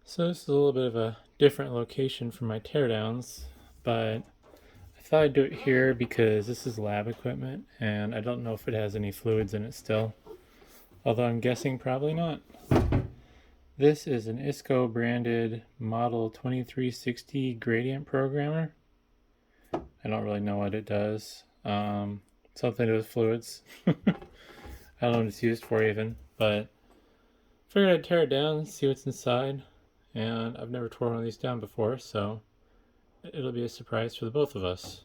So this is a little bit of a different location for my teardowns, but I thought I'd do it here because this is lab equipment and I don't know if it has any fluids in it still, although I'm guessing probably not. This is an Isco branded Model 2360 gradient programmer. I don't really know what it does. Something to do with fluids. I don't know what it's used for even, but figured I'd tear it down, see what's inside. And I've never torn one of these down before, so it'll be a surprise for the both of us.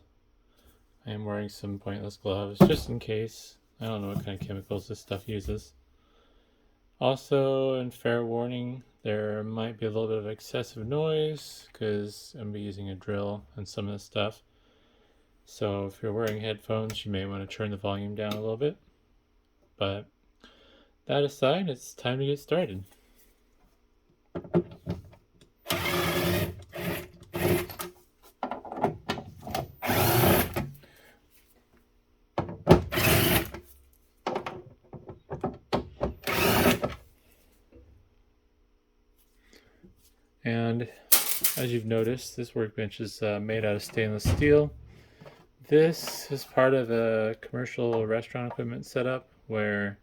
I am wearing some pointless gloves just in case. I don't know what kind of chemicals this stuff uses. Also, and fair warning, there might be a little bit of excessive noise because I'm going to be using a drill and some of this stuff. So if you're wearing headphones, you may want to turn the volume down a little bit. But that aside, it's time to get started. And as you've noticed, this workbench is made out of stainless steel. This is part of a commercial restaurant equipment setup where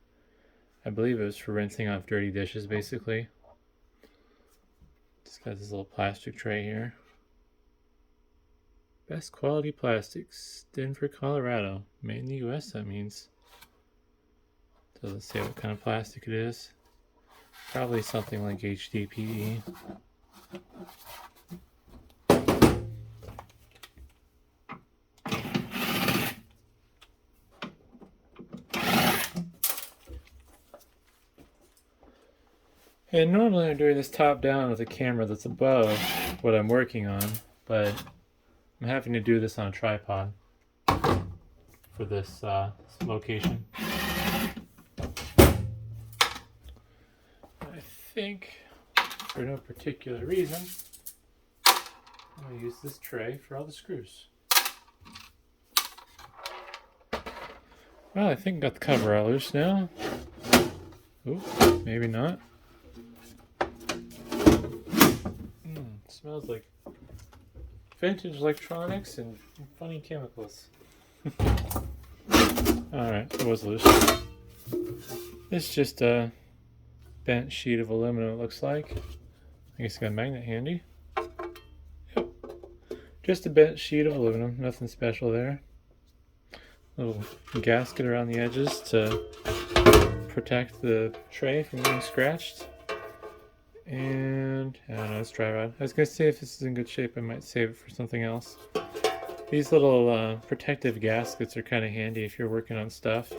I believe it was for rinsing off dirty dishes, basically. Just got this little plastic tray here. Best quality plastics, Denver, Colorado. Made in the US, that means. Doesn't say what kind of plastic it is. Probably something like HDPE. And normally I'm doing this top down with a camera that's above what I'm working on, but I'm having to do this on a tripod for this location. I think, for no particular reason, I'm going to use this tray for all the screws. Well, I think I got the cover all loose now. Ooh, maybe not. Smells like vintage electronics and funny chemicals. Alright, it was loose. This is just a bent sheet of aluminum, it looks like. I guess I got a magnet handy. Yep. Just a bent sheet of aluminum, nothing special there. Little gasket around the edges to protect the tray from getting scratched. And I don't know, it's dry rod. I was going to say if this is in good shape, I might save it for something else. These little protective gaskets are kind of handy if you're working on stuff.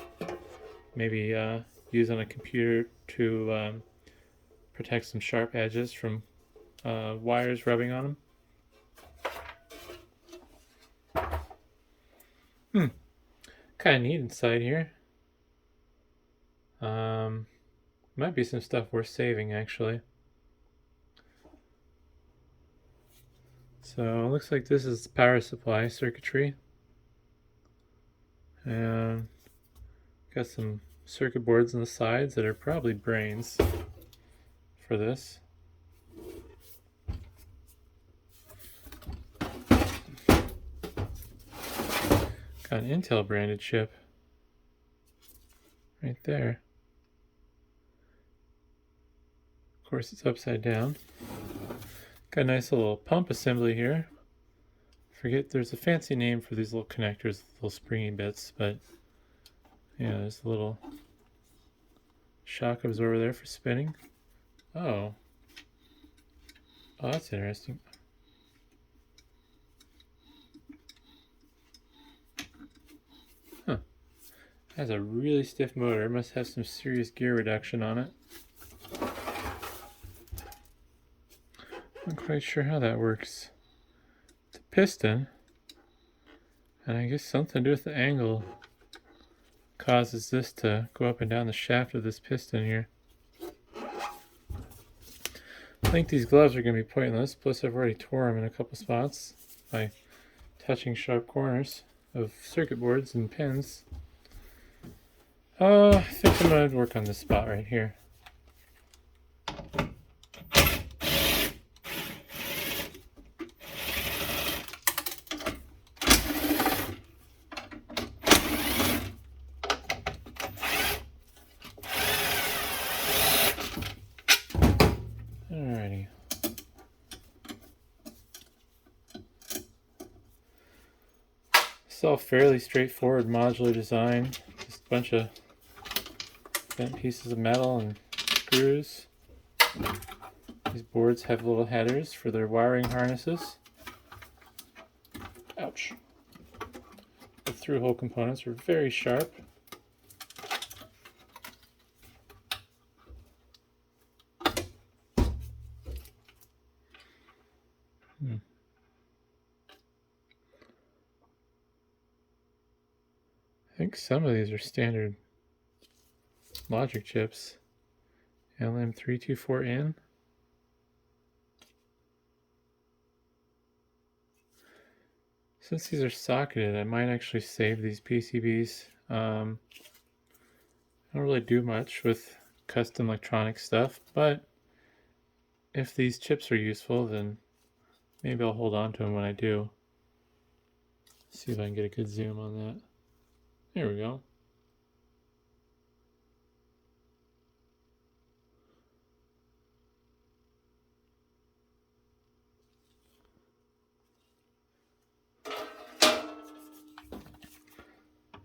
Maybe use on a computer to protect some sharp edges from wires rubbing on them. Kind of neat inside here. Might be some stuff worth saving actually. So it looks like this is power supply circuitry. And got some circuit boards on the sides that are probably brains for this. Got an Intel branded chip right there. Of course it's upside down. Got a nice little pump assembly here. Forget there's a fancy name for these little connectors, little springy bits, but yeah, there's a little shock absorber there for spinning. Oh, that's interesting. Huh. Has a really stiff motor. It must have some serious gear reduction on it. Not quite sure how that works. It's a piston, and I guess something to do with the angle causes this to go up and down the shaft of this piston here. I think these gloves are going to be pointless, plus I've already tore them in a couple spots by touching sharp corners of circuit boards and pins. I think I'm going to work on this spot right here. It's all fairly straightforward modular design. Just a bunch of bent pieces of metal and screws. These boards have little headers for their wiring harnesses. Ouch. The through-hole components are very sharp. I think some of these are standard logic chips. LM324N. Since these are socketed, I might actually save these PCBs. I don't really do much with custom electronic stuff, but if these chips are useful, then maybe I'll hold on to them when I do. See if I can get a good zoom on that. There we go.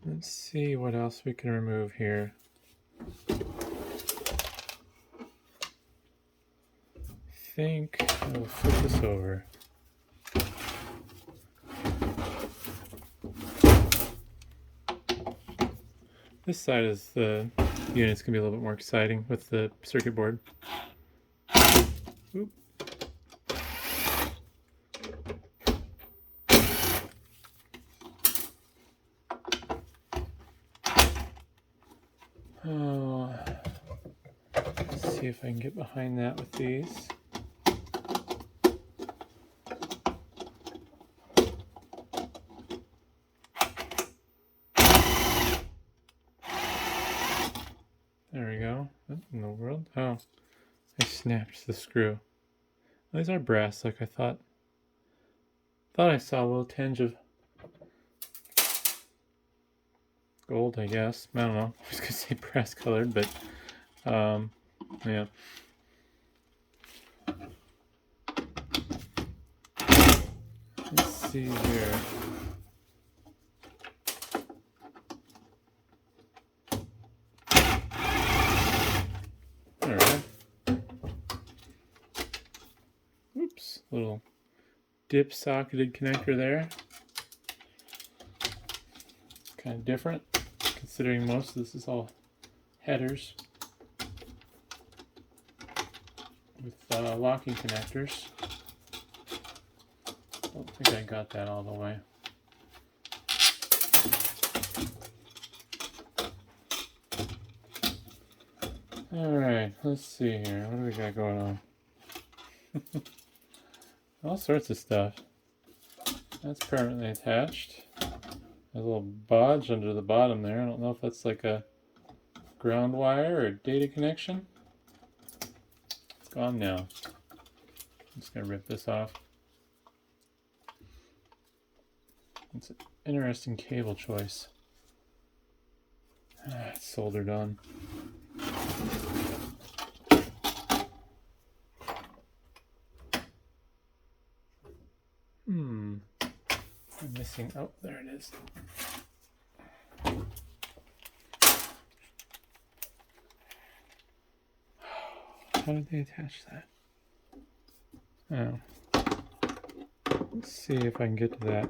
Let's see what else we can remove here. I think I will flip this over. This side is the unit's gonna be a little bit more exciting with the circuit board. Oop. Oh, let's see if I can get behind that with these. There we go. What in the world? Oh, I snapped the screw. Well, these are brass, like I thought. Thought I saw a little tinge of gold, I guess. I don't know. I was gonna say brass colored, but yeah. Let's see here. Alright. Oops, little dip socketed connector there. Kind of different, considering most of this is all headers with locking connectors. Don't think I got that all the way. Alright, let's see here. What do we got going on? All sorts of stuff. That's permanently attached. There's a little bodge under the bottom there. I don't know if that's like a ground wire or a data connection. It's gone now. I'm just gonna rip this off. It's an interesting cable choice. It's soldered on. I'm missing. Oh, there it is. How did they attach that? Oh. Let's see if I can get to that.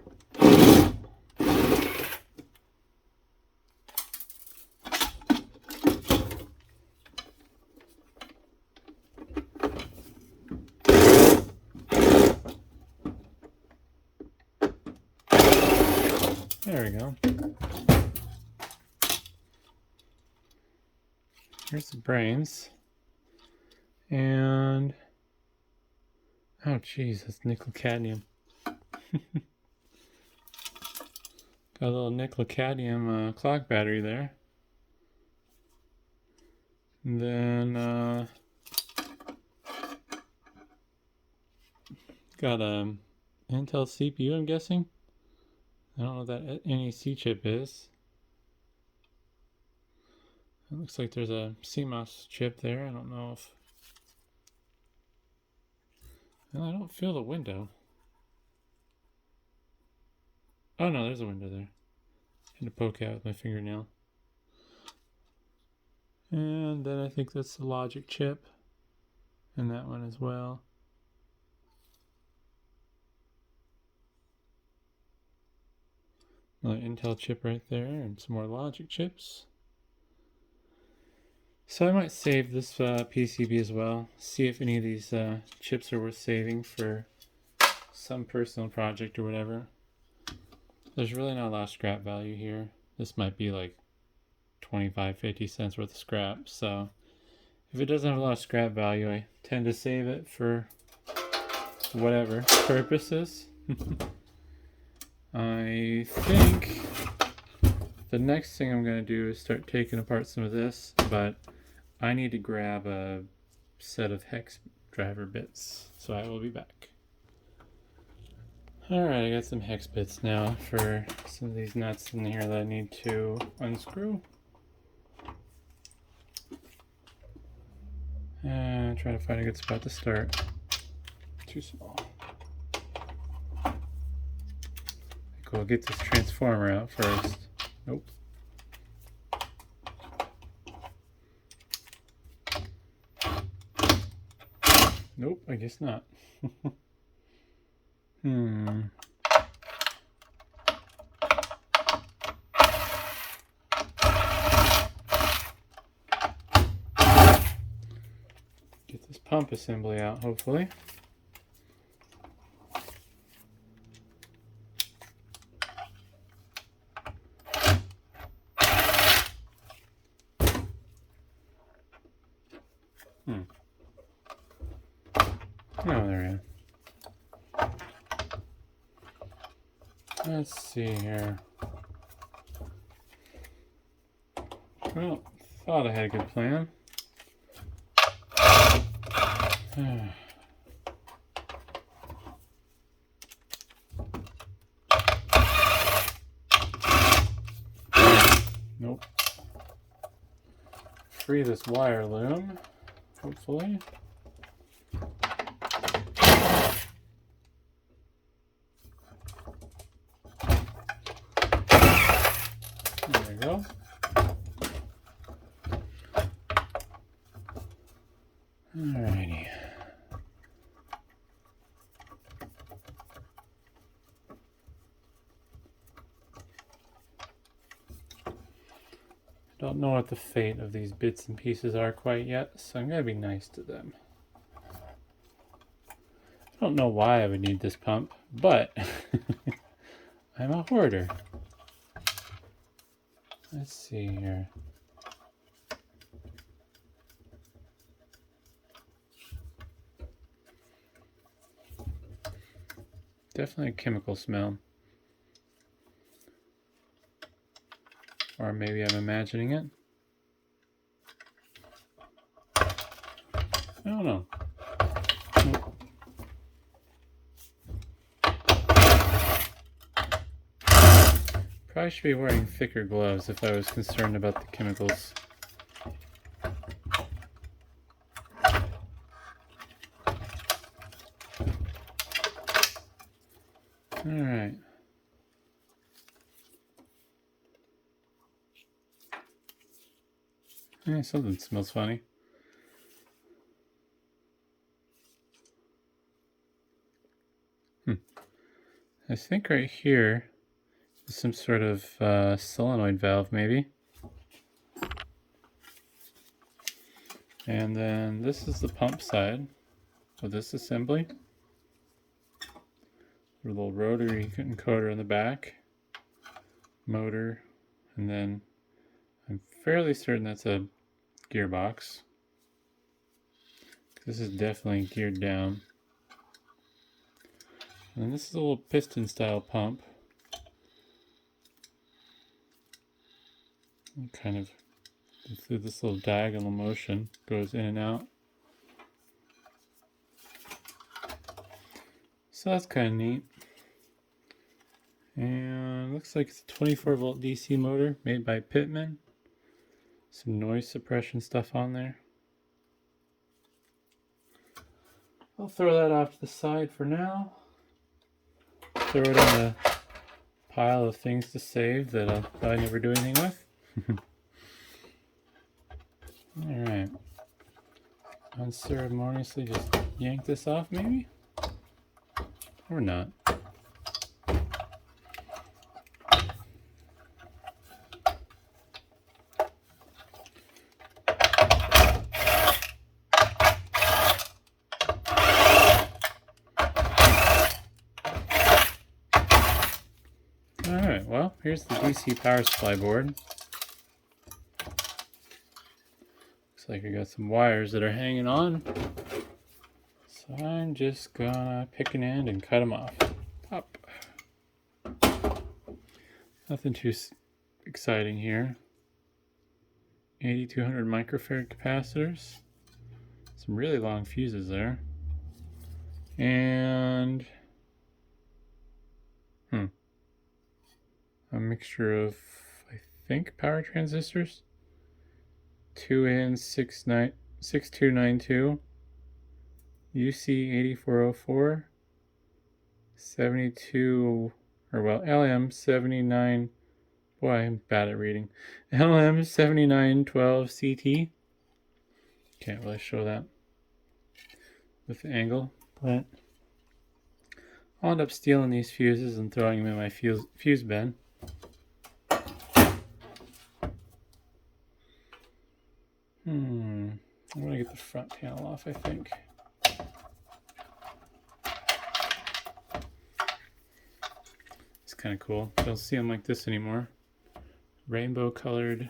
There we go. Here's the brains. And oh geez, that's nickel cadmium. Got a little nickel cadmium clock battery there. And then got a Intel CPU, I'm guessing. I don't know what that NEC chip is. It looks like there's a CMOS chip there. I don't know if... Well, I don't feel the window. Oh no, there's a window there. to poke out with my fingernail. And then I think that's the logic chip. And that one as well. Another Intel chip right there, and some more logic chips. So I might save this PCB as well. See if any of these chips are worth saving for some personal project or whatever. There's really not a lot of scrap value here. This might be like 25-50 cents worth of scrap. So if it doesn't have a lot of scrap value, I tend to save it for whatever purposes. I think the next thing I'm going to do is start taking apart some of this, but I need to grab a set of hex driver bits, so I will be back. Alright, I got some hex bits now for some of these nuts in here that I need to unscrew. And try to find a good spot to start. Too small. We'll get this transformer out first. Nope. Nope, I guess not. Get this pump assembly out, hopefully. Oh, there we go. Let's see here. Well, thought I had a good plan. Nope. Free this wire loom, hopefully. There we go. Alrighty. Don't know what the fate of these bits and pieces are quite yet, so I'm going to be nice to them. I don't know why I would need this pump, but I'm a hoarder. Let's see here. Definitely a chemical smell. Or maybe I'm imagining it. I don't know. Nope. Probably should be wearing thicker gloves if I was concerned about the chemicals. Alright. Yeah, something smells funny. I think right here is some sort of solenoid valve, maybe. And then this is the pump side of this assembly. A little rotary encoder in the back, motor, and then I'm fairly certain that's a gearbox. This is definitely geared down. And this is a little piston style pump. And kind of through this little diagonal motion goes in and out. So that's kind of neat. And looks like it's a 24-volt DC motor made by Pitman. Some noise suppression stuff on there. I'll throw that off to the side for now. Throw it in the pile of things to save that I'll probably never do anything with. Alright. Unceremoniously just yank this off, maybe? Or not. Alright, well, here's the DC power supply board. Looks like I got some wires that are hanging on. So I'm just gonna pick an end and cut them off. Pop. Nothing too exciting here. 8200 microfarad capacitors. Some really long fuses there. And a mixture of, I think, power transistors. 2N6292, UC8404, 72, or well, LM79, boy, I'm bad at reading. LM7912CT. Can't really show that with the angle, but I'll end up stealing these fuses and throwing them in my fuse bin. I'm going to get the front panel off, I think. It's kind of cool. Don't see them like this anymore. Rainbow colored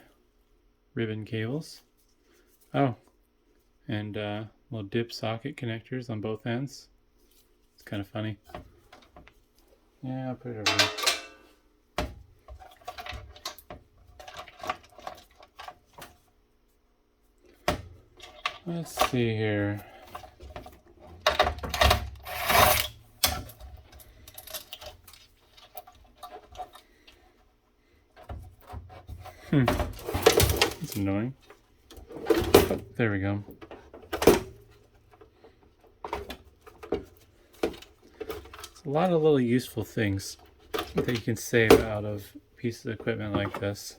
ribbon cables. Oh, and little dip socket connectors on both ends. It's kind of funny. Yeah, I'll put it over there. Let's see here. That's annoying. Oh, there we go. It's a lot of little useful things that you can save out of pieces of equipment like this.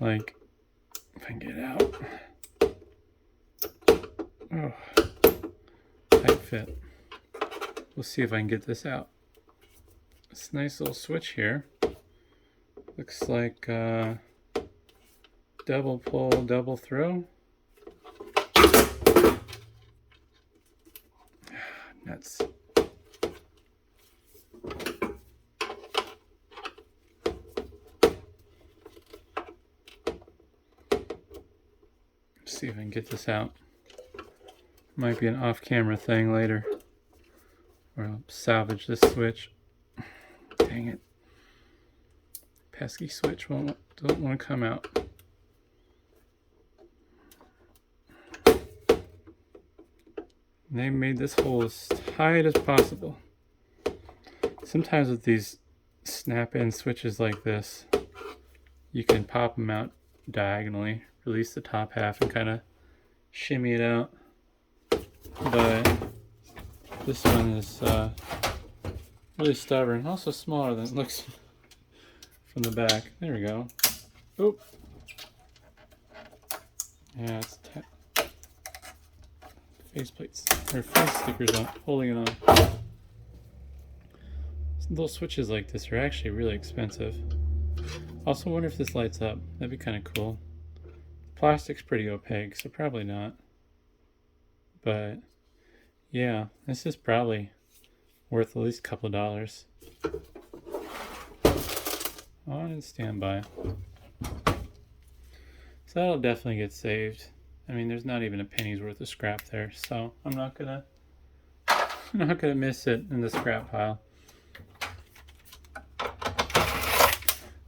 Like, if I can get it out. Oh, tight fit. We'll see if I can get this out. This nice little switch here. Looks like double pull, double throw. Nuts. See if I can get this out. Might be an off-camera thing later. Or I'll salvage this switch. Dang it. Pesky switch don't want to come out. They made this hole as tight as possible. Sometimes with these snap-in switches like this, you can pop them out diagonally, release the top half and kind of shimmy it out. But this one is really stubborn, also smaller than it looks from the back. There we go. Oop. Yeah, it's faceplates or face stickers on holding it on. Some little switches like this are actually really expensive. Also wonder if this lights up. That'd be kind of cool. The plastic's pretty opaque, so probably not. But yeah, this is probably worth at least a couple of dollars. On and standby. So that'll definitely get saved. I mean, there's not even a penny's worth of scrap there, so I'm not gonna miss it in the scrap pile.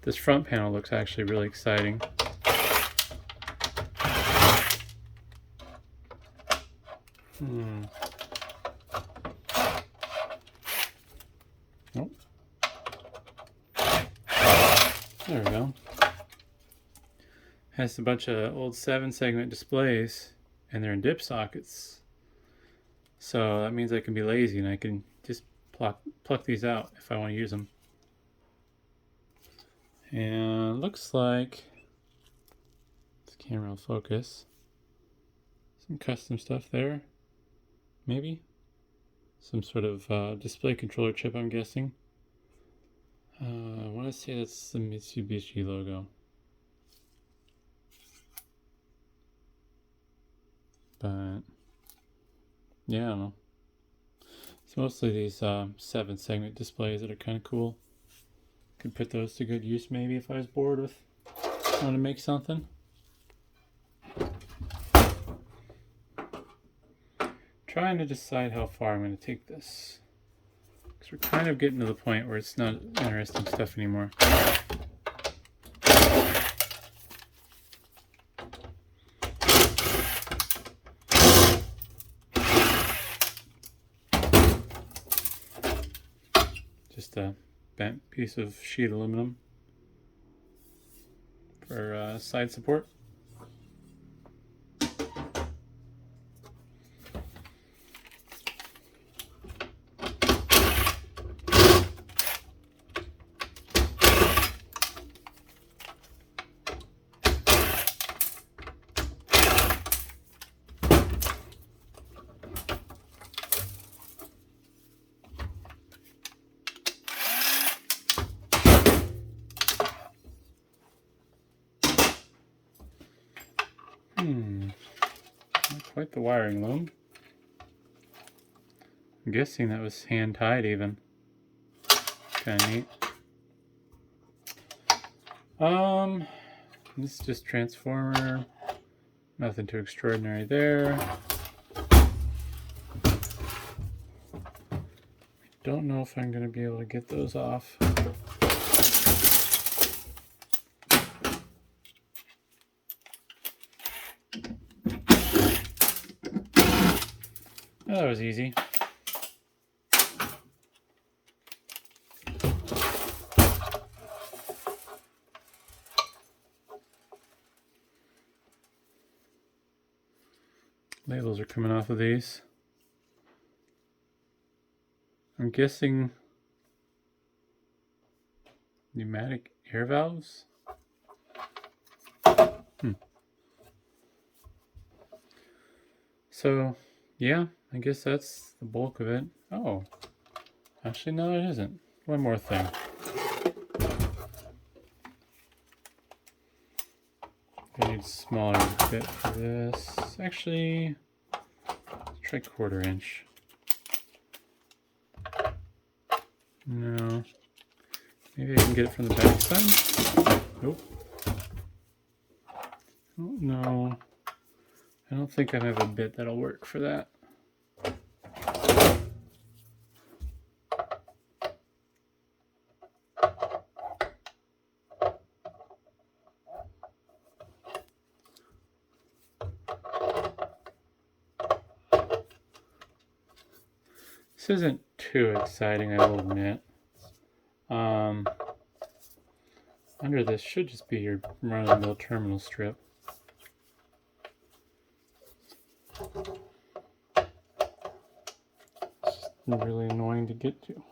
This front panel looks actually really exciting. Nope. There we go. Has a bunch of old 7-segment displays, and they're in dip sockets. So that means I can be lazy and I can just pluck these out if I want to use them. And looks like this camera will focus. Some custom stuff there, maybe some sort of display controller chip, I'm guessing. I want to say that's the Mitsubishi logo, but yeah, I don't know. It's mostly these 7-segment displays that are kind of cool. Could put those to good use maybe if I was bored with wanting to make something. Trying to decide how far I'm going to take this, because we're kind of getting to the point where it's not interesting stuff anymore. Just a bent piece of sheet aluminum for side support. Not quite the wiring loom. I'm guessing that was hand tied even. Kinda neat. This is just transformer. Nothing too extraordinary there. Don't know if I'm gonna be able to get those off. Oh, that was easy. Labels are coming off of these. I'm guessing pneumatic air valves. So, yeah, I guess that's the bulk of it. Oh, actually, no, it isn't. One more thing. I need a smaller bit for this. Actually, let's try 1/4 inch. No. Maybe I can get it from the back side. Nope. Oh, no. I don't think I have a bit that'll work for that. This isn't too exciting, I will admit. Under this should just be your run-of-the-mill terminal strip. It's just really annoying to get to.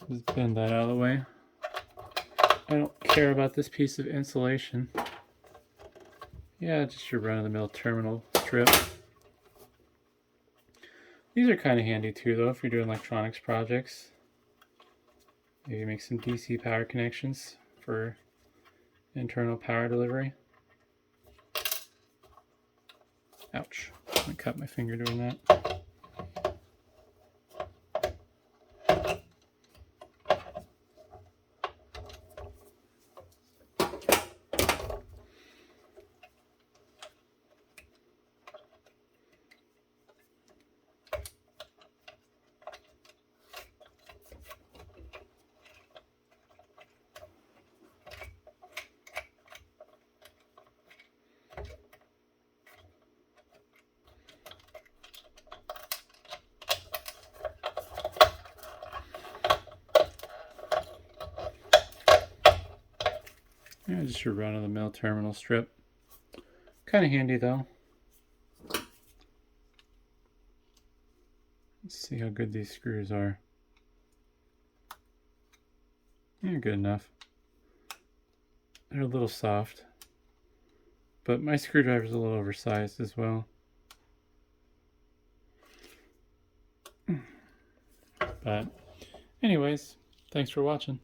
Just bend that out of the way. I don't care about this piece of insulation. Yeah, just your run-of-the-mill terminal strip. These are kind of handy too, though, if you're doing electronics projects. Maybe make some DC power connections for internal power delivery. Ouch. I cut my finger doing that. Yeah, just your run-of-the-mill terminal strip. Kind of handy though. Let's see how good these screws are. Yeah, good enough. They're a little soft, but my screwdriver's a little oversized as well. But anyways, thanks for watching.